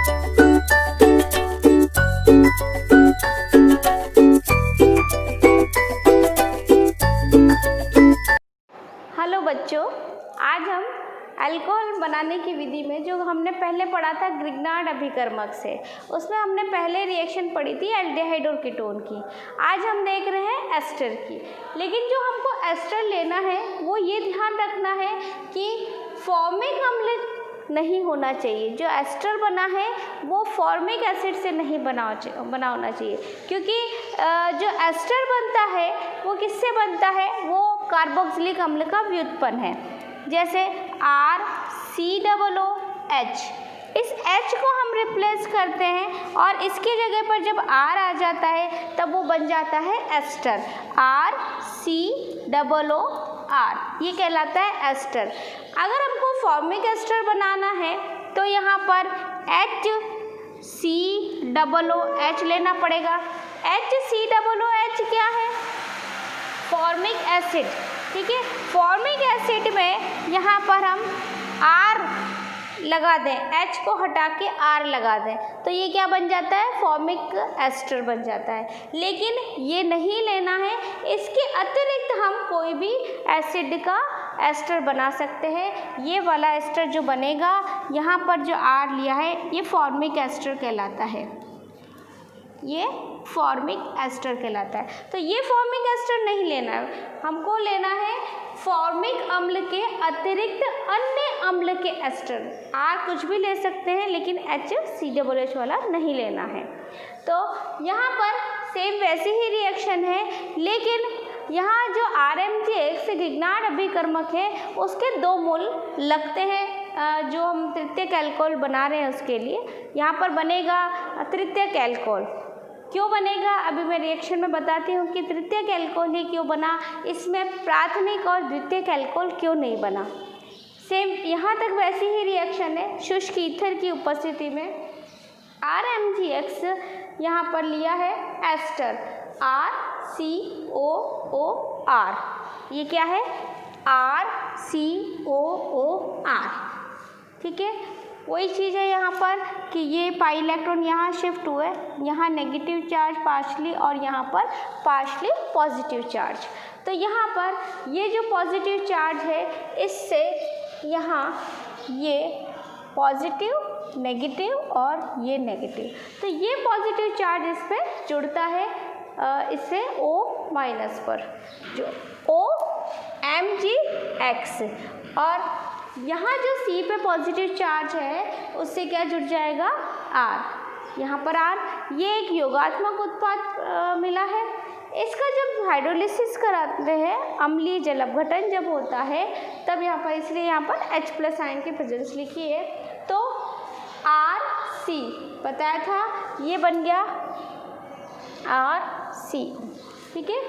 Hello बच्चों, आज हम अल्कोहल बनाने की विधि में जो हमने पहले पढ़ा था ग्रिग्नार्ड अभिकर्मक से, उसमें हमने पहले रिएक्शन पढ़ी थी एल्डिहाइड और कीटोन की। आज हम देख रहे हैं एस्टर की। लेकिन जो हमको एस्टर लेना है वो ये ध्यान रखना है कि फॉर्मिक अम्ल नहीं होना चाहिए। जो एस्टर बना है वो फॉर्मिक एसिड से नहीं बना होना चाहिए, क्योंकि जो एस्टर बनता है वो किससे बनता है? वो कार्बोक्सिलिक अम्ल का व्युत्पन्न है, जैसे RCOOH। इस H को हम रिप्लेस करते हैं और इसकी जगह पर जब R आ जाता है तब वो बन जाता है एस्टर, RCOOR। ये कहलाता है एस्टर। अगर हमको फॉर्मिक एस्टर बनाना है तो यहाँ पर HCOOH लेना पड़ेगा। HCOOH क्या है? Formic acid. ठीक है, फॉर्मिक एसिड में यहाँ पर हम R लगा दें, H को हटा के R लगा दें, तो ये क्या बन जाता है? फॉर्मिक एस्टर बन जाता है। लेकिन ये नहीं लेना है, इसके अतिरिक्त हम कोई भी एसिड का एस्टर बना सकते हैं। ये वाला एस्टर जो बनेगा, यहाँ पर जो R लिया है, ये फॉर्मिक एस्टर कहलाता है। ये फॉर्मिक एस्टर कहलाता है। तो ये फॉर्मिक एस्टर नहीं लेना है, हमको लेना है फॉर्मिक अम्ल के अतिरिक्त अन्य अम्ल के एस्टर। R कुछ भी ले सकते हैं, लेकिन HCOOH वाला नहीं लेना है। तो यहाँ पर सेम वैसी ही रिएक्शन है, लेकिन यहाँ जो RMgX ग्रिग्नार्ड अभिकर्मक है उसके 2 मोल लगते हैं। जो हम तृतीयक अल्कोहल बना रहे हैं उसके लिए यहाँ पर बनेगा तृतीयक अल्कोहल। क्यों बनेगा? अभी मैं रिएक्शन में बताती हूँ कि तृतीयक अल्कोहल ही क्यों बना, इसमें प्राथमिक और द्वितीयक अल्कोहल क्यों नहीं बना। सेम यहाँ तक वैसी ही रिएक्शन है। शुष्क ईथर की उपस्थिति में RMgX यहाँ पर लिया है एस्टर, RCOOR। ये क्या है? RCOOR। ठीक है, वही चीज़ है यहाँ पर कि ये पाई इलेक्ट्रॉन यहाँ शिफ्ट हुए, यहाँ नेगेटिव चार्ज पार्शली और यहाँ पर पार्शली पॉजिटिव चार्ज। तो यहाँ पर ये जो पॉजिटिव चार्ज है, इससे यहाँ ये पॉजिटिव, नेगेटिव और ये नेगेटिव, तो ये पॉजिटिव चार्ज इस पर जुड़ता है इससे O- पर, जो OMgX। और यहाँ जो C पे पॉजिटिव चार्ज है उससे क्या जुड़ जाएगा? R। यहाँ पर R, ये एक योगात्मक उत्पाद मिला है। इसका जब हाइड्रोलिसिस कराते हैं, अम्लीय जल अपघटन जब होता है, तब यहाँ पर, इसलिए यहाँ पर H+ आयन की प्रेजेंस लिखी है। तो RC बताया था, ये बन गया RC। ठीक है,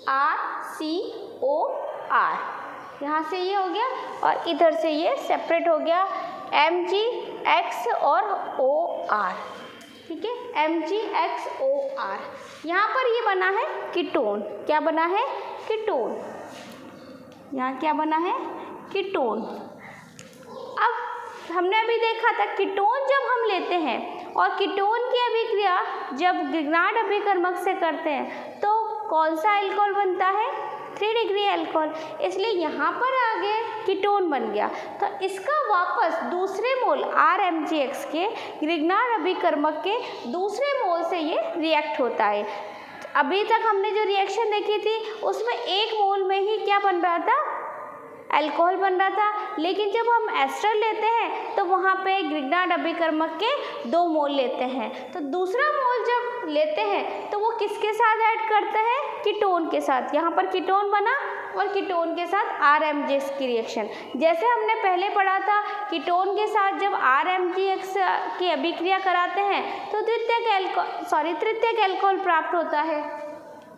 RCOR। यहाँ से ये हो गया और इधर से ये सेपरेट हो गया, MgX और OR। ठीक है, MgXOR। यहाँ पर ये बना है कीटोन। क्या बना है? कीटोन। यहाँ क्या बना है? कीटोन। अब हमने अभी देखा था कीटोन जब हम लेते हैं और कीटोन की अभिक्रिया जब ग्रिग्नार्ड अभिकर्मक से करते हैं तो कौन सा अल्कोहल बनता है? 3 डिग्री अल्कोहल। इसलिए यहाँ पर आगे कीटोन बन गया, तो इसका वापस दूसरे मोल RMgX के ग्रिग्नार्ड अभिकर्मक के दूसरे मोल से ये रिएक्ट होता है। अभी तक हमने जो रिएक्शन देखी थी उसमें 1 मोल में ही क्या बन रहा था? अल्कोहल बन रहा था। लेकिन जब हम एस्टर लेते हैं तो वहाँ पे ग्रिग्नार्ड अभिकर्मक के 2 मोल लेते हैं। तो दूसरा मोल जब लेते हैं तो वो किसके साथ ऐड करते हैं? कीटोन के साथ। यहाँ पर कीटोन बना और कीटोन के साथ RMgX की रिएक्शन। जैसे हमने पहले पढ़ा था, कीटोन के साथ जब RMgX की अभिक्रिया कराते हैं तो तृतीयक अल्कोहल प्राप्त होता है।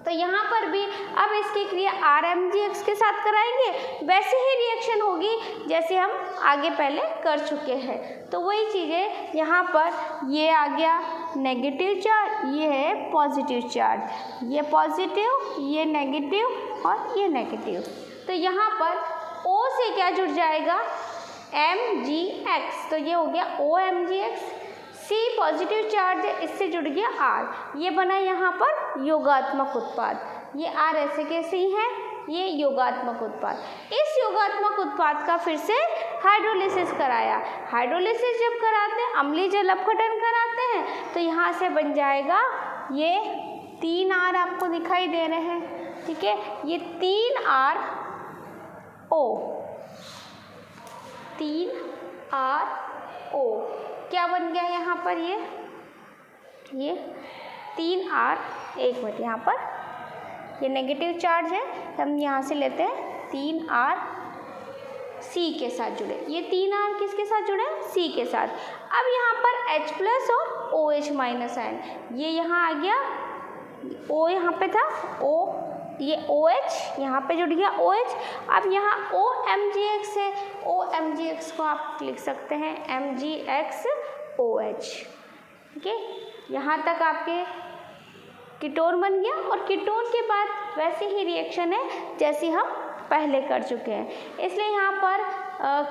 तो यहाँ पर भी अब इसकी क्रिया RMgX के साथ कराएंगे, वैसे ही रिएक्शन होगी जैसे हम आगे पहले कर चुके हैं। तो वही चीज़ें यहाँ पर, ये आ गया नेगेटिव चार्ज, ये है पॉजिटिव चार्ज, ये पॉजिटिव, ये नेगेटिव और ये नेगेटिव। तो यहाँ पर O से क्या जुड़ जाएगा? Mgx, तो ये हो गया OMgx। C पॉजिटिव चार्ज है, इससे जुड़ गया R, ये बना यहाँ पर योगात्मक उत्पाद। ये R ऐसे कैसे ही है, ये योगात्मक उत्पाद। इस योगात्मक उत्पाद का फिर से हाइड्रोलिसिस कराया। हाइड्रोलिसिस जब कराते हैं, अम्लीय जल अपघटन कराते हैं, तो यहाँ से बन जाएगा ये 3 R आपको दिखाई दे रहे हैं, ठीक है। ये 3 RO, 3 RO क्या बन गया यहाँ पर, ये 3 R, एक मिनट, यहाँ पर ये नेगेटिव चार्ज है, हम यहाँ से लेते हैं 3 R C के साथ जुड़े। ये 3 R किसके साथ जुड़े, C के साथ। अब यहाँ पर H प्लस और OH माइनस आयन, ये यहाँ आ गया, O यहाँ पे था, O, ये OH यहाँ पे जुड़ गया OH। अब यहाँ OMgx है, OMgx को आप लिख सकते हैं MgxOH, ठीक है। यहाँ तक आपके कीटोन बन गया, और कीटोन के बाद वैसे ही रिएक्शन है जैसी हम पहले कर चुके हैं। इसलिए यहाँ पर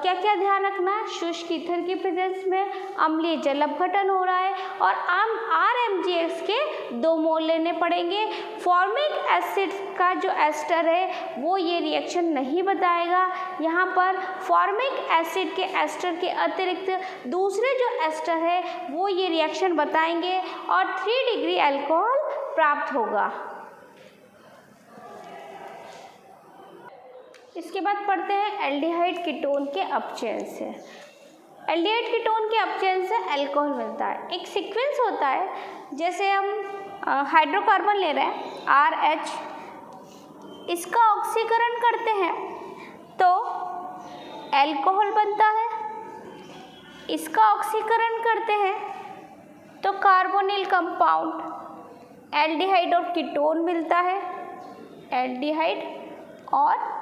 क्या क्या ध्यान रखना है, शुष्क ईथर की प्रेजेंस में अम्लीय जल अपघटन हो रहा है, और RMgx के 2 मोल लेने पड़ेंगे। फॉर्मिक एसिड का जो एस्टर है वो ये रिएक्शन नहीं बताएगा। यहाँ पर फॉर्मिक एसिड के एस्टर के अतिरिक्त दूसरे जो एस्टर है वो ये रिएक्शन बताएंगे, और 3 डिग्री अल्कोहल प्राप्त होगा। इसके बाद पढ़ते हैं एल्डिहाइड कीटोन के अपचयन से। एल्डिहाइड कीटोन के अपचयन से अल्कोहल मिलता है। एक सीक्वेंस होता है, जैसे हम हाइड्रोकार्बन ले रहे हैं RH, इसका ऑक्सीकरण करते हैं तो अल्कोहल बनता है, इसका ऑक्सीकरण करते हैं तो कार्बोनिल कंपाउंड एल्डिहाइड और कीटोन मिलता है, एल्डिहाइड और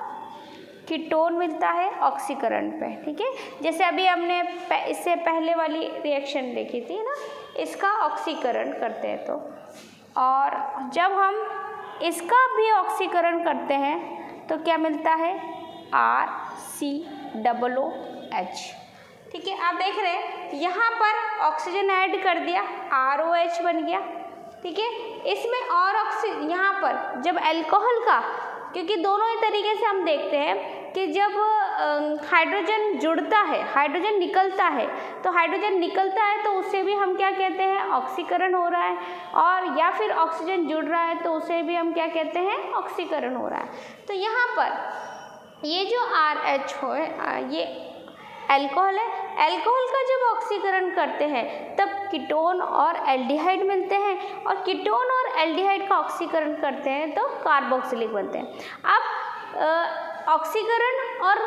कीटोन मिलता है ऑक्सीकरण पे, ठीक है। जैसे अभी हमने इससे पहले वाली रिएक्शन देखी थी ना, इसका ऑक्सीकरण करते हैं तो, और जब हम इसका भी ऑक्सीकरण करते हैं तो क्या मिलता है, RCOOH, ठीक है। आप देख रहे हैं यहाँ पर ऑक्सीजन ऐड कर दिया, ROH बन गया, ठीक है। इसमें और यहाँ पर जब अल्कोहल का, क्योंकि दोनों ही तरीके से हम देखते हैं कि जब हाइड्रोजन जुड़ता है, हाइड्रोजन निकलता है, तो हाइड्रोजन निकलता है तो उससे भी हम क्या कहते हैं, ऑक्सीकरण हो रहा है, और या फिर ऑक्सीजन जुड़ रहा है तो उसे भी हम क्या कहते हैं, ऑक्सीकरण हो रहा है। तो यहाँ पर ये जो RH हो ये अल्कोहल है, अल्कोहल का जब ऑक्सीकरण करते हैं तब कीटोन और एल्डिहाइड मिलते हैं, और कीटोन और एल्डिहाइड का ऑक्सीकरण करते हैं तो कार्बोक्सिलिक बनते हैं। अब ऑक्सीकरण और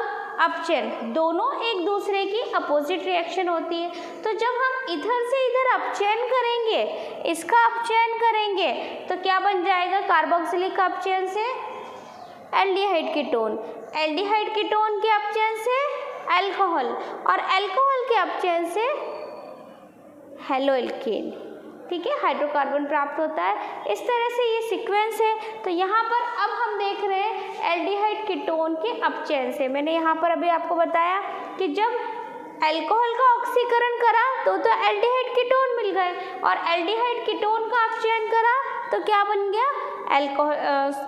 अपचयन दोनों एक दूसरे की अपोजिट रिएक्शन होती है, तो जब हम इधर से इधर अपचयन करेंगे, इसका अपचयन करेंगे तो क्या बन जाएगा, कार्बोक्सिलिक का अपचयन से एल्डिहाइड कीटोन, एल्डिहाइड कीटोन के अपचयन से अल्कोहल, और अल्कोहल के अपचयन से हेलोएल्केन, ठीक है, हाइड्रोकार्बन प्राप्त होता है। इस तरह से ये सीक्वेंस है। तो यहाँ पर अब हम देख रहे हैं एल्डिहाइड कीटोन के अपचयन से। मैंने यहाँ पर अभी आपको बताया कि जब अल्कोहल का ऑक्सीकरण करा तो एल्डिहाइड कीटोन मिल गए, और एल्डिहाइड कीटोन का अपचयन करा तो क्या बन गया,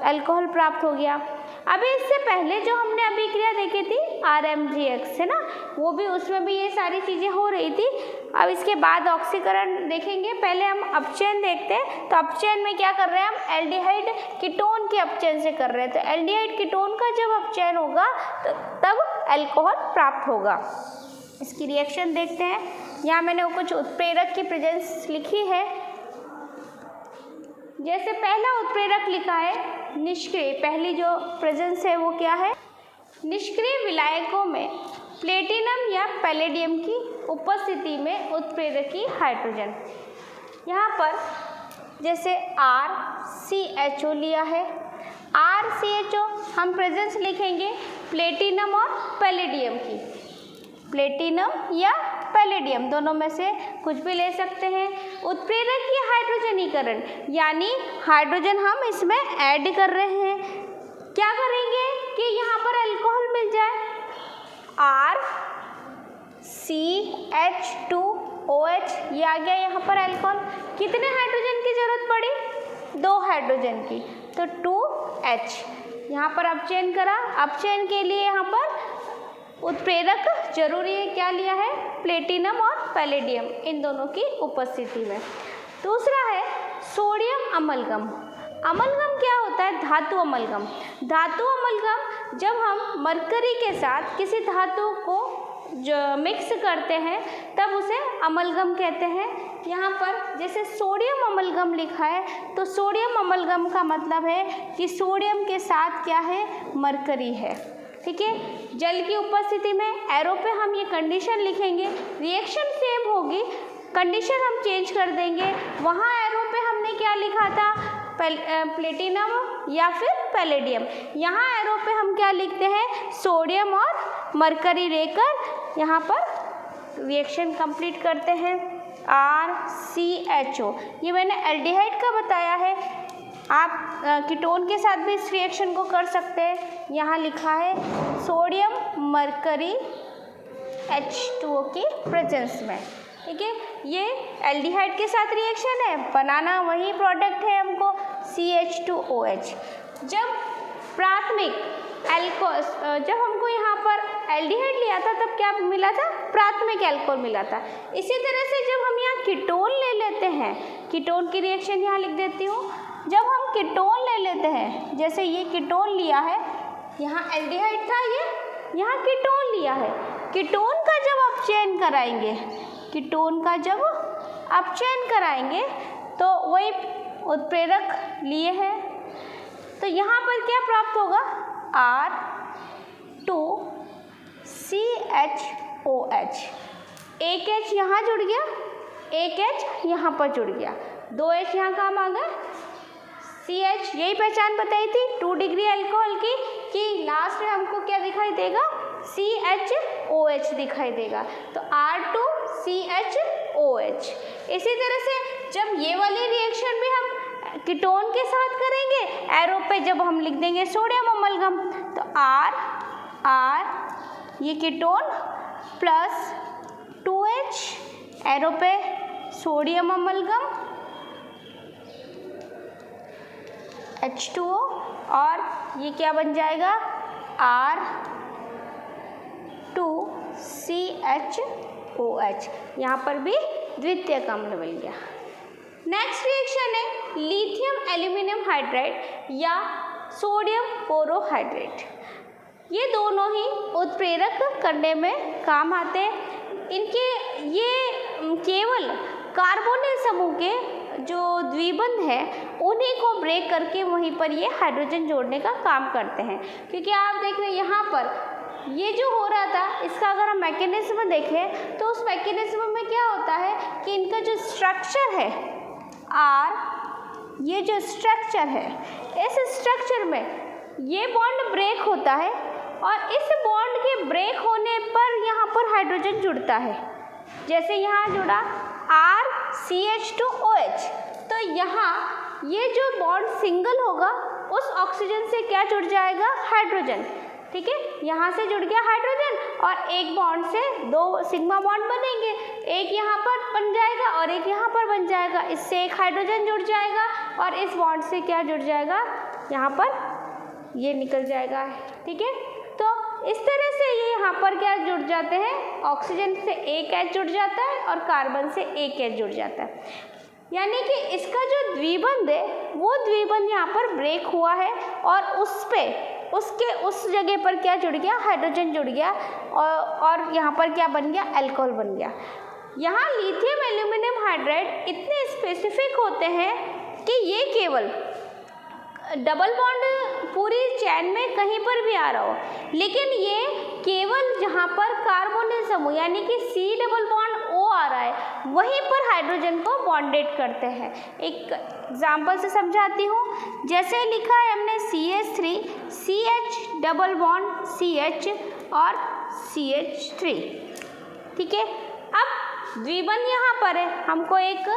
अल्कोहल प्राप्त हो गया। अभी इससे पहले जो हमने अभिक्रिया देखी थी RMgx है ना, वो भी, उसमें भी ये सारी चीज़ें हो रही थी। अब इसके बाद ऑक्सीकरण देखेंगे, पहले हम अपचयन देखते हैं। तो अपचयन में क्या कर रहे हैं हम, एल्डिहाइड कीटोन के अपचयन से कर रहे हैं। तो एल्डिहाइड कीटोन का जब अपचयन होगा तो तब अल्कोहल प्राप्त होगा। इसकी रिएक्शन देखते हैं। यहाँ मैंने कुछ उत्प्रेरक की प्रेजेंस लिखी है। जैसे पहला उत्प्रेरक लिखा है निष्क्रिय, पहली जो प्रेजेंस है वो क्या है, निष्क्रिय विलायकों में प्लेटिनम या पैलेडियम की उपस्थिति में उत्प्रेरकी हाइड्रोजन। यहाँ पर जैसे RCHO लिया है, RCHO हम प्रेजेंस लिखेंगे प्लेटिनम और पैलेडियम की, प्लेटिनम या पैलेडियम दोनों में से कुछ भी ले सकते हैं। उत्प्रेरक की हाइड्रोजनीकरण, यानी हाइड्रोजन हम इसमें ऐड कर रहे हैं। क्या करेंगे कि यहाँ पर अल्कोहल मिल जाए, R CH2OH, ये आ गया यहाँ पर अल्कोहल। कितने हाइड्रोजन की जरूरत पड़ी? 2 हाइड्रोजन की, तो 2H। यहाँ पर अपचयन करा, अपचयन के लिए यहाँ पर उत्प्रेरक जरूरी है, क्या लिया है? प्लेटिनम और पैलेडियम, इन दोनों की उपस्थिति में। दूसरा है सोडियम अमलगम। अमलगम क्या होता है? धातु अमलगम। धातु अमलगम जब हम मरकरी के साथ किसी धातु को जो मिक्स करते हैं तब उसे अमलगम कहते हैं। यहाँ पर जैसे सोडियम अमलगम लिखा है, तो सोडियम अमलगम का मतलब है कि सोडियम के साथ क्या है? मरकरी है। ठीक है, जल की उपस्थिति में एरो पे हम ये कंडीशन लिखेंगे, रिएक्शन सेम होगी, कंडीशन हम चेंज कर देंगे। वहाँ एरो पे हमने क्या लिखा था? प्लेटिनम या फिर पैलेडियम। यहाँ एरो पे हम क्या लिखते हैं? सोडियम और मरकरी लेकर यहाँ पर रिएक्शन कंप्लीट करते हैं। RCHO, ये मैंने एल्डिहाइड का बताया है, आप कीटोन के साथ भी इस रिएक्शन को कर सकते हैं। यहाँ लिखा है सोडियम मरकरी H2O की प्रेजेंस में। ठीक है, ये एल्डिहाइड के साथ रिएक्शन है, बनाना वही प्रोडक्ट है हमको, CH2OH। जब प्राथमिक एल्कोहल, जब हमको यहाँ पर एल्डिहाइड लिया था तब क्या मिला था? प्राथमिक एल्कोहल मिला था। इसी तरह से जब हम यहाँ कीटोन ले लेते हैं, कीटोन की रिएक्शन यहाँ लिख देती हूँ। जब हम कीटोन ले लेते हैं, जैसे ये कीटोन लिया है, यहाँ एल्डिहाइड था, ये यहाँ कीटोन लिया है। कीटोन का जब अपचयन कराएंगे, कीटोन का जब अपचयन कराएंगे तो वही उत्प्रेरक लिए हैं, तो यहाँ पर क्या प्राप्त होगा? R2CHOH। एक H यहाँ जुड़ गया, एक H यहाँ पर जुड़ गया, 2H यहाँ काम आ गया। CH, यही पहचान बताई थी 2 डिग्री अल्कोहल की कि लास्ट में हमको क्या दिखाई देगा? CHOH दिखाई देगा, तो R2CHOH। इसी तरह से जब ये वाली रिएक्शन भी हम कीटोन के साथ करेंगे, एरो पे जब हम लिख देंगे सोडियम अमलगम, तो R ये कीटोन प्लस 2H, एरो पे सोडियम अमलगम H2O, और ये क्या बन जाएगा? R2CHOH। यहाँ पर भी द्वितीयक अम्ल मिल गया। नेक्स्ट रिएक्शन है लिथियम एल्यूमिनियम हाइड्राइड या सोडियम बोरोहाइड्रेट। ये दोनों ही उत्प्रेरक करने में काम आते हैं। इनके ये केवल कार्बोनिल समूह के जो द्विबंध है उन्हीं को ब्रेक करके वहीं पर ये हाइड्रोजन जोड़ने का काम करते हैं। क्योंकि आप देख रहे हैं यहाँ पर ये जो हो रहा था, इसका अगर हम मैकेनिज्म देखें तो उस मैकेनिज्म में क्या होता है कि इनका जो स्ट्रक्चर है ये जो स्ट्रक्चर है, इस स्ट्रक्चर में ये बॉन्ड ब्रेक होता है और इस बॉन्ड के ब्रेक होने पर यहाँ पर हाइड्रोजन जुड़ता है। जैसे यहाँ जुड़ा RCH2OH, तो यहाँ ये जो बॉन्ड सिंगल होगा उस ऑक्सीजन से क्या जुड़ जाएगा? हाइड्रोजन। ठीक है, यहाँ से जुड़ गया हाइड्रोजन और एक बॉन्ड से 2 सिग्मा बॉन्ड बनेंगे, एक यहाँ पर बन जाएगा और एक यहाँ पर बन जाएगा, इससे एक हाइड्रोजन जुड़ जाएगा और इस बॉन्ड से क्या जुड़ जाएगा? यहाँ पर ये निकल जाएगा। ठीक है, तो इस तरह से ये यहाँ पर क्या जुड़ जाते हैं? ऑक्सीजन से एक H जुड़ जाता है और कार्बन से एक H जुड़ जाता है। यानी कि इसका जो द्विबंध है वो द्विबंध यहाँ पर ब्रेक हुआ है और उस जगह पर क्या जुड़ गया? हाइड्रोजन जुड़ गया और यहाँ पर क्या बन गया? अल्कोहल बन गया। यहाँ लिथियम एल्यूमिनियम हाइड्राइड इतने स्पेसिफिक होते हैं कि ये केवल डबल बॉन्ड पूरी चैन में कहीं पर भी आ रहा हो, लेकिन ये केवल जहाँ पर कार्बोनिल समूह यानी कि C डबल बॉन्ड O आ रहा है वहीं पर हाइड्रोजन को बॉन्डेड करते हैं। एक एग्जाम्पल से समझाती हूँ। जैसे लिखा है हमने CH3, CH double bond CH और CH3। ठीक है, अब द्विबंध यहाँ पर है, हमको एक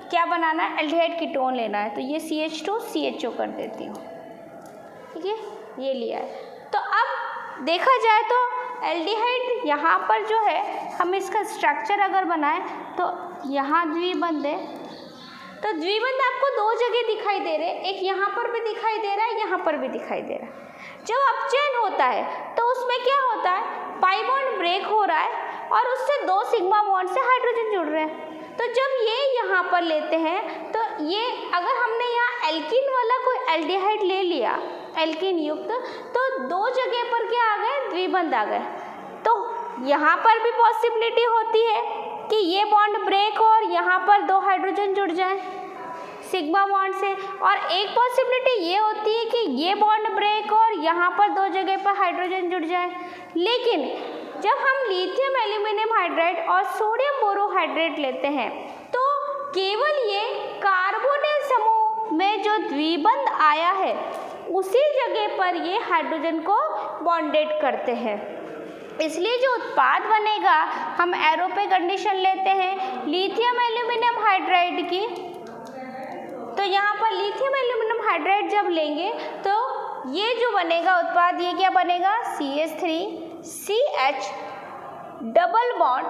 क्या बनाना है? एल्डिहाइड कीटोन लेना है, तो ये CH2 CHO कर देती हूँ। ठीक है, ये लिया है। तो अब देखा जाए तो एल्डिहाइड यहाँ पर जो है हम इसका स्ट्रक्चर अगर बनाएं तो यहाँ द्विबंध है, तो द्विबंध आपको दो जगह दिखाई दे रहे हैं, एक यहाँ पर भी दिखाई दे रहा है, यहाँ पर भी दिखाई दे रहा है। जब अपचयन होता है तो उसमें क्या होता है, पाई बॉन्ड ब्रेक हो रहा है और उससे दो सिग्मा बॉन्ड से हाइड्रोजन जुड़ रहे हैं। तो जब ये यहाँ पर लेते हैं तो ये अगर हमने यहाँ एल्कीन वाला कोई एल्डिहाइड ले लिया, एल्कीन युक्त, तो दो जगह पर क्या आ गए, द्विबंध आ गए। तो यहाँ पर भी पॉसिबिलिटी होती है कि ये बॉन्ड ब्रेक हो और यहाँ पर दो हाइड्रोजन जुड़ जाए सिग्मा बॉन्ड से, और एक पॉसिबिलिटी ये होती है कि ये बॉन्ड ब्रेक हो और यहाँ पर दो जगह पर हाइड्रोजन जुड़ जाए। लेकिन जब हम लिथियम एल्यूमिनियम हाइड्राइड और सोडियम बोरोहाइड्रेट लेते हैं तो केवल ये कार्बोनिल समूह में जो द्विबंध आया है उसी जगह पर ये हाइड्रोजन को बॉन्डेड करते हैं। इसलिए जो उत्पाद बनेगा, हम एरो पे कंडीशन लेते हैं लिथियम एल्यूमिनियम हाइड्राइड की, तो यहाँ पर लिथियम एल्यूमिनियम हाइड्राइड जब लेंगे तो ये जो बनेगा उत्पाद, ये क्या बनेगा, CH3CH डबल बॉन्ड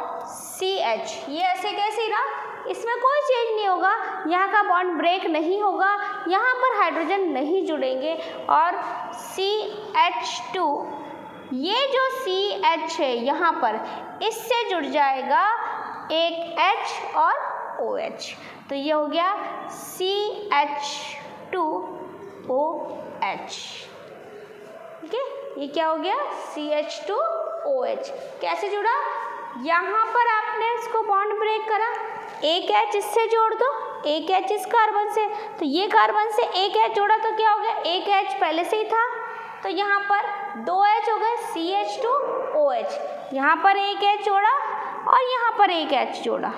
CH। ये ऐसे कैसे रहा, इसमें कोई चेंज नहीं होगा, यहाँ का बॉन्ड ब्रेक नहीं होगा, यहाँ पर हाइड्रोजन नहीं जुड़ेंगे, और CH2, ये जो CH है यहाँ पर, इससे जुड़ जाएगा एक H और OH, तो ये हो गया CH2OH। ठीक है, ये क्या हो गया, CH2OH। कैसे जुड़ा, यहाँ पर आपने इसको बॉन्ड ब्रेक करा, एक H इससे जोड़ दो, एक H इस कार्बन से, तो ये कार्बन से एक H जोड़ा तो क्या हो गया, एक H पहले से ही था, तो यहाँ पर दो H हो गए, CH2OH। यहाँ पर एक H जोड़ा और यहाँ पर एक H जोड़ा,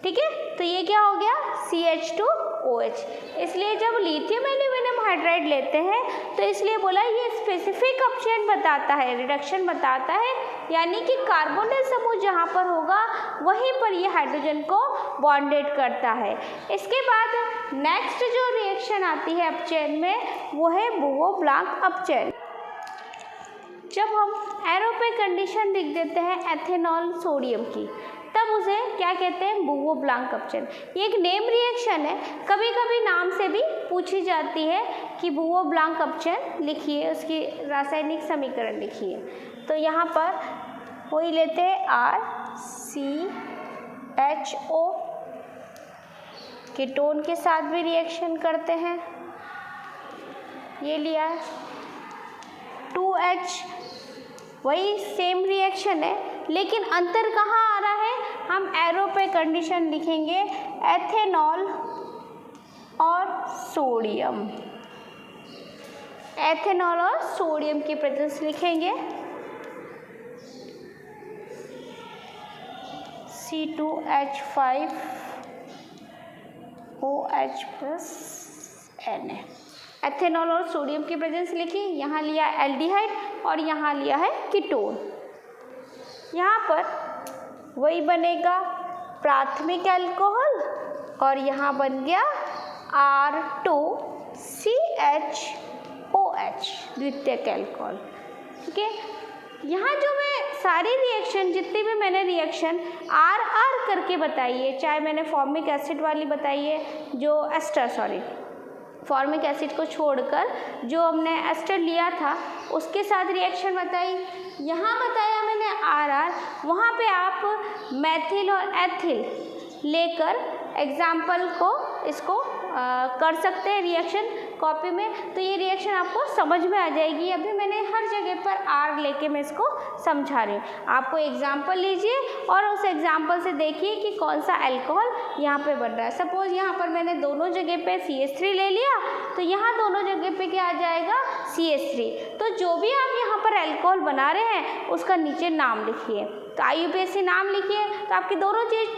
ठीक है, तो ये क्या हो गया, CH2OH। इसलिए जब लिथियम एल्यूमिनियम हाइड्राइड लेते हैं तो इसलिए बोला ये स्पेसिफिक अपचयन बताता है, रिडक्शन बताता है, यानी कि कार्बोनिल समूह जहाँ पर होगा वहीं पर ये हाइड्रोजन को बॉन्डेड करता है। इसके बाद नेक्स्ट जो रिएक्शन आती है अपचयन में वो है बुओ-ब्लांक अपचयन। जब हम एरो पे कंडीशन लिख देते हैं एथेनॉल सोडियम की, तब उसे क्या कहते हैं, बुओ-ब्लांक अपचयन। ये एक नेम रिएक्शन है, कभी कभी नाम से भी पूछी जाती है कि बुओ-ब्लांक अपचयन लिखिए, उसकी रासायनिक समीकरण लिखिए। तो यहाँ पर वही लेते हैं RCHO, कीटोन के साथ भी रिएक्शन करते हैं, ये लिया है 2H, वही सेम रिएक्शन है, लेकिन अंतर कहाँ आ रहा है, हम एरो पे कंडीशन लिखेंगे एथेनॉल और सोडियम, एथेनॉल और सोडियम की प्रेजेंस लिखेंगे, C2H5OH+Na। एथेनॉल और सोडियम की प्रेजेंस लिखी, यहाँ लिया एल्डिहाइड और यहाँ लिया है कीटोन। यहाँ पर वही बनेगा प्राथमिक अल्कोहल और यहाँ बन गया R2CHOH द्वितीयक अल्कोहल। ठीक है, यहाँ जो मैं सारी रिएक्शन, जितनी भी मैंने रिएक्शन RR करके बताई है, चाहे मैंने फॉर्मिक एसिड वाली बताई है, जो फॉर्मिक एसिड को छोड़कर जो हमने एस्टर लिया था उसके साथ रिएक्शन बताई, यहाँ बताया मैंने RR, वहाँ पे आप मैथिल और एथिल लेकर एग्जाम्पल को इसको कर सकते हैं रिएक्शन कॉपी में, तो ये रिएक्शन आपको समझ में आ जाएगी। अभी मैंने हर जगह पर R लेके मैं इसको समझा रही हूँ, आपको एग्जाम्पल लीजिए और उस एग्जाम्पल से देखिए कि कौन सा अल्कोहल यहाँ पे बन रहा है। सपोज यहाँ पर मैंने दोनों जगह पे CH3 ले लिया, तो यहाँ दोनों जगह पे क्या आ जाएगा, CH3। तो जो भी आप यहाँ पर अल्कोहल बना रहे हैं उसका नीचे नाम लिखिए, तो IUPAC नाम लिखिए, तो आपकी दोनों चीज़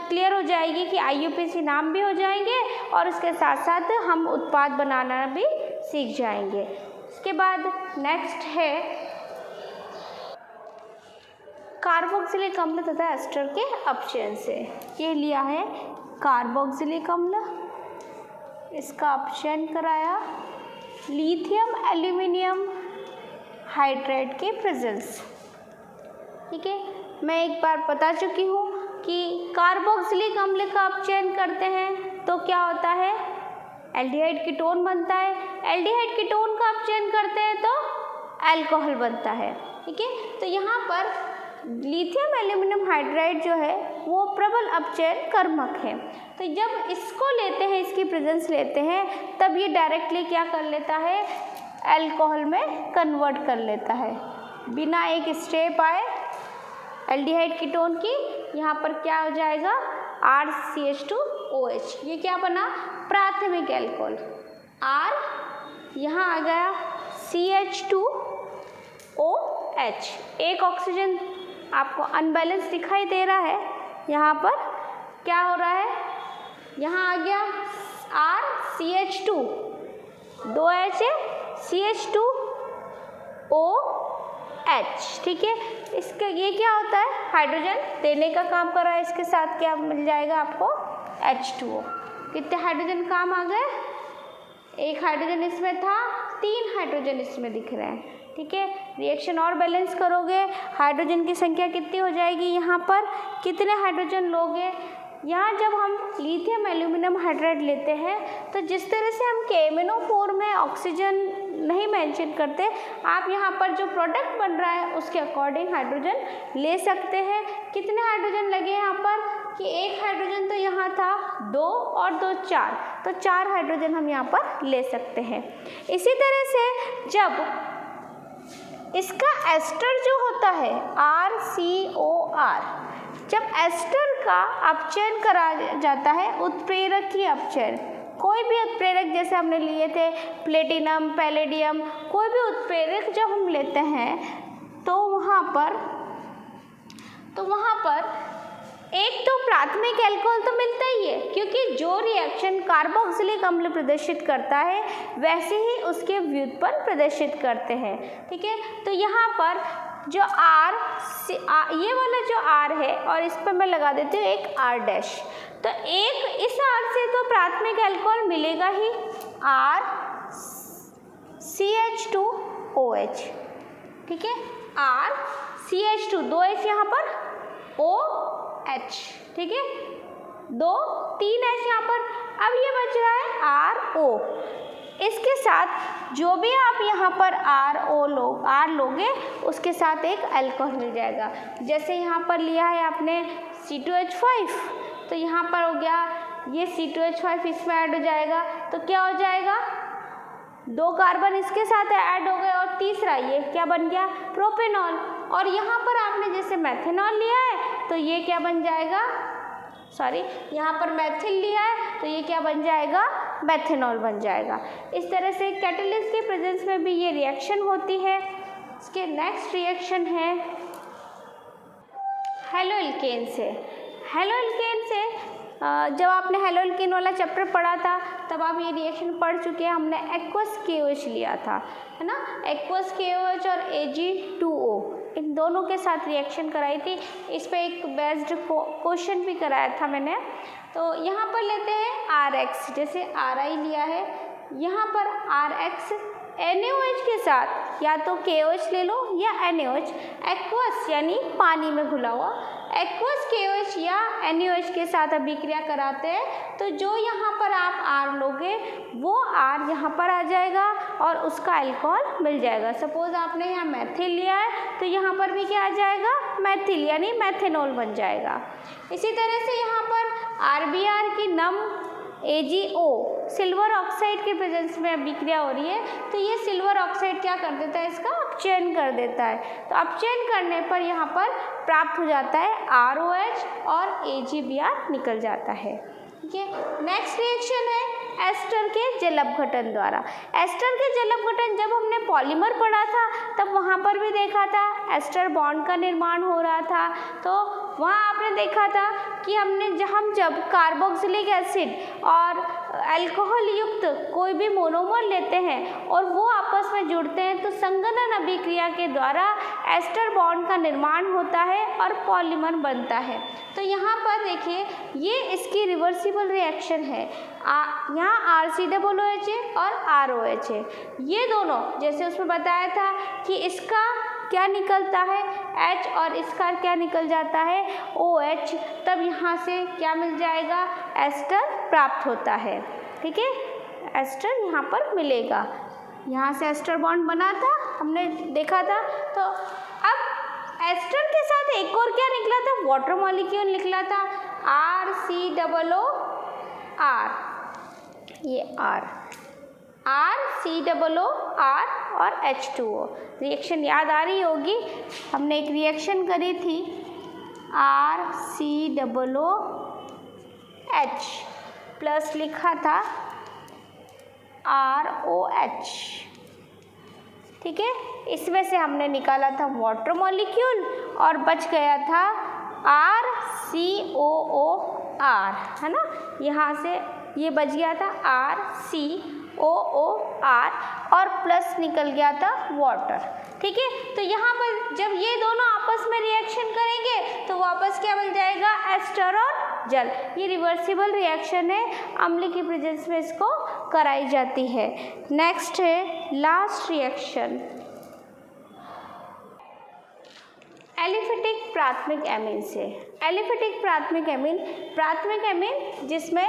क्लियर हो जाएगी कि IUPAC नाम भी हो जाएंगे और उसके साथ साथ हम उत्पाद बनाना भी सीख जाएंगे। इसके बाद नेक्स्ट है कार्बोक्सिलिक अम्ल तथा एस्टर के अपचयन से। ये लिया है कार्बोक्सिलिक अम्ल, इसका अपचयन कराया लिथियम एल्यूमिनियम हाइड्राइड के प्रेजेंस, ठीक है, मैं एक बार बता चुकी हूँ कि कार्बोक्सिलिक अम्ल का आप चयन करते हैं तो क्या होता है, एल्डिहाइड कीटोन बनता है। एल्डिहाइड कीटोन का आप चयन करते हैं तो अल्कोहल बनता है। ठीक है, तो यहाँ पर लिथियम एल्यूमिनियम हाइड्राइड जो है वो प्रबल अपचयन कर्मक है। तो जब इसको लेते हैं, इसकी प्रेजेंस लेते हैं, तब ये डायरेक्टली क्या कर लेता है, अल्कोहल में कन्वर्ट कर लेता है बिना एक स्टेप आए एल्डिहाइड कीटोन की। यहाँ पर क्या हो जाएगा, RCH2OH, ये क्या बना, प्राथमिक अल्कोहल। R यहाँ आ गया CH2OH, एक ऑक्सीजन आपको अनबैलेंस दिखाई दे रहा है। यहाँ पर क्या हो रहा है, यहाँ आ गया RCH2, 2 H है, CH2OH। ठीक है, इसका ये क्या होता है, हाइड्रोजन देने का काम कर रहा है। इसके साथ क्या मिल जाएगा आपको, H2O। कितने हाइड्रोजन काम आ गए, एक हाइड्रोजन इसमें था, 3 हाइड्रोजन इसमें दिख रहे हैं। ठीक है, रिएक्शन और बैलेंस करोगे, हाइड्रोजन की संख्या कितनी हो जाएगी, यहाँ पर कितने हाइड्रोजन लोगे। यहाँ जब हम लिथियम एल्यूमिनियम हाइड्राइड लेते हैं तो जिस तरह से हम KMnO4 में ऑक्सीजन नहीं मेंशन करते, आप यहाँ पर जो प्रोडक्ट बन रहा है उसके अकॉर्डिंग हाइड्रोजन ले सकते हैं। कितने हाइड्रोजन लगे यहाँ पर, कि एक हाइड्रोजन तो यहाँ था, 2 और 2 4, तो 4 हाइड्रोजन हम यहाँ पर ले सकते हैं। इसी तरह से जब इसका एस्टर जो होता है RCOR, जब एस्टर का अपचयन करा जाता है, उत्प्रेरक की अपचयन, कोई भी उत्प्रेरक जैसे हमने लिए थे प्लेटिनम, पैलेडियम, कोई भी उत्प्रेरक जब हम लेते हैं तो वहाँ पर एक तो प्राथमिक अल्कोहल तो मिलता ही है, क्योंकि जो रिएक्शन कार्बोक्सिलिक अम्ल प्रदर्शित करता है वैसे ही उसके व्युत्पन्न प्रदर्शित करते हैं। ठीक है, तो यहाँ पर जो ये वाला जो R है, और इस पर मैं लगा देती हूँ एक R', तो एक इस R से तो प्राथमिक अल्कोहल मिलेगा ही, RCH2OH। ठीक है, RCH2, 2 H यहाँ पर, OH। ठीक है, 3 H यहाँ पर। अब ये बच रहा है RO। इसके साथ जो भी आप यहाँ पर R लोगे उसके साथ एक अल्कोहल मिल जाएगा। जैसे यहाँ पर लिया है आपने C2H5, तो यहाँ पर हो गया ये C2H5 इसमें ऐड हो जाएगा, तो क्या हो जाएगा, 2 कार्बन इसके साथ ऐड हो गए, और तीसरा ये क्या बन गया, प्रोपेनॉल। और यहाँ पर आपने जैसे मेथेनॉल लिया है तो ये क्या बन जाएगा, यहाँ पर मेथिल लिया है तो ये क्या बन जाएगा, मेथेनॉल बन जाएगा। इस तरह से कैटलिस्ट के प्रेजेंस में भी ये रिएक्शन होती है। इसके नेक्स्ट रिएक्शन है हेलोएल्केन से। हेलोएल्केन से जब आपने हेलोएल्केन वाला चैप्टर पढ़ा था तब आप ये रिएक्शन पढ़ चुके हैं। हमने एक्वस KOH लिया था, है ना, एक्वस KOH और Ag2O, इन दोनों के साथ रिएक्शन कराई थी। इस पे एक बेस्ड क्वेश्चन भी कराया था मैंने। तो यहाँ पर लेते हैं RX, जैसे RI लिया है, यहाँ पर RX NaOH के साथ या तो KOH ले लो या NaOH, एक्वस यानी पानी में घुला हुआ, एक्वस KOH या NaOH के साथ अभिक्रिया कराते हैं तो जो यहाँ पर आप R लोगे वो R यहाँ पर आ जाएगा और उसका अल्कोहल मिल जाएगा। सपोज आपने यहाँ मैथिल लिया है तो यहाँ पर भी क्या आ जाएगा, मैथिल यानी मैथेनॉल बन जाएगा। इसी तरह से यहाँ पर RBr की नम AgO सिल्वर ऑक्साइड के प्रेजेंस में अभिक्रिया हो रही है तो ये सिल्वर ऑक्साइड क्या कर देता है, इसका अपचयन कर देता है। तो अपचयन करने पर यहाँ पर प्राप्त हो जाता है ROH और AgBr निकल जाता है। ठीक है, नेक्स्ट रिएक्शन है एस्टर के जल अपघटन द्वारा। एस्टर के जल अपघटन जब हमने पॉलीमर पढ़ा था तब वहाँ पर भी देखा था एस्टर बॉन्ड का निर्माण हो रहा था। तो वहाँ आपने देखा था कि हम जब कार्बोक्सिलिक एसिड और अल्कोहल युक्त कोई भी मोनोमर लेते हैं और वो आपस में जुड़ते हैं तो संघनन अभिक्रिया के द्वारा एस्टर बॉन्ड का निर्माण होता है और पॉलीमर बनता है। तो यहाँ पर देखिए ये इसकी रिवर्सिबल रिएक्शन है। यहाँ RCOOH है और ROH है, ये दोनों जैसे उसमें बताया था कि इसका क्या निकलता है H और इसका क्या निकल जाता है OH, तब यहाँ से क्या मिल जाएगा एस्टर प्राप्त होता है। ठीक है, एस्टर यहाँ पर मिलेगा, यहाँ से एस्टर बॉन्ड बना था हमने देखा था। तो अब एस्टर के साथ एक और क्या निकला था, वाटर मॉलिक्यूल निकला था RCOOR, ये RCOOR और H2O। रिएक्शन याद आ रही होगी, हमने एक रिएक्शन करी थी RCOOH प्लस लिखा था ROH। ठीक है, इसमें से हमने निकाला था वाटर मॉलिक्यूल और बच गया था RCOOR, है ना, यहाँ से ये बच गया था RCOOR और प्लस निकल गया था वाटर। ठीक है, तो यहाँ पर जब ये दोनों आपस में रिएक्शन करेंगे तो वापस क्या बन जाएगा एस्टर और जल। ये रिवर्सिबल रिएक्शन है, अम्ल की प्रेजेंस में इसको कराई जाती है। नेक्स्ट है लास्ट रिएक्शन एलिफेटिक प्राथमिक एमीन से। एलिफेटिक प्राथमिक एमीन जिसमें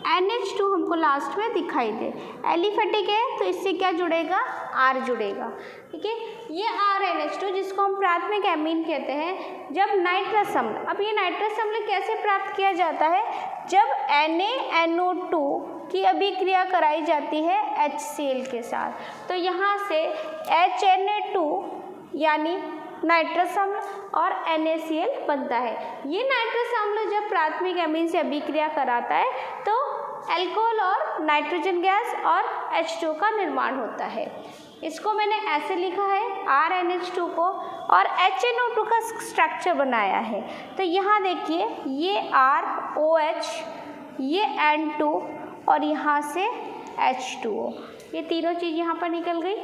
NH2 हमको लास्ट में दिखाई दे। एलिफेटिक है तो इससे क्या जुड़ेगा R जुड़ेगा। ठीक है, ये RNH2 जिसको हम प्राथमिक एमीन कहते हैं। जब नाइट्रस अम्ल, अब ये नाइट्रस अम्ल कैसे प्राप्त किया जाता है, जब NaNO2 की अभिक्रिया कराई जाती है HCl के साथ, तो यहाँ से HNA2 यानी नाइट्रस अम्ल और NaCl बनता है। ये नाइट्रस अम्ल जब प्राथमिक एमीन से अभिक्रिया कराता है तो अल्कोहल और नाइट्रोजन गैस और H2 का निर्माण होता है। इसको मैंने ऐसे लिखा है RNH2 को और HNO2 का स्ट्रक्चर बनाया है। तो यहाँ देखिए ये ROH, ये N2 और यहाँ से H2O, ये तीनों चीज़ यहाँ पर निकल गई।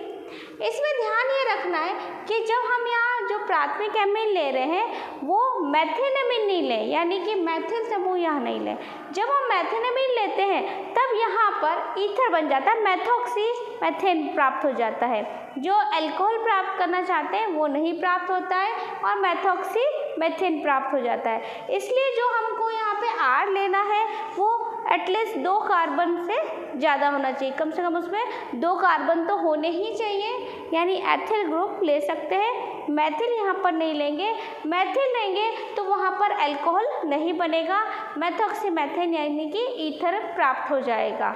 इसमें ध्यान ये रखना है कि जब हम यहाँ जो प्राथमिक एमीन ले रहे हैं वो मैथिनएमीन नहीं लें, यानी कि मैथिल समूह यहाँ नहीं लें। जब हम मैथिनएमीन लेते हैं तब यहाँ पर ईथर बन जाता है, मैथोक्सी मैथेन प्राप्त हो जाता है। जो अल्कोहल प्राप्त करना चाहते हैं वो नहीं प्राप्त होता है और मैथोक्सी मैथेन प्राप्त हो जाता है। इसलिए जो हमको यहाँ पे R लेना है वो एटलीस्ट 2 कार्बन से ज़्यादा होना चाहिए, कम से कम उसमें 2 कार्बन तो होने ही चाहिए, यानी एथिल ग्रुप ले सकते हैं। मैथिल यहाँ पर नहीं लेंगे, मैथिल लेंगे तो वहाँ पर अल्कोहल नहीं बनेगा, मैथोक्सी मैथेन यानी कि ईथर प्राप्त हो जाएगा।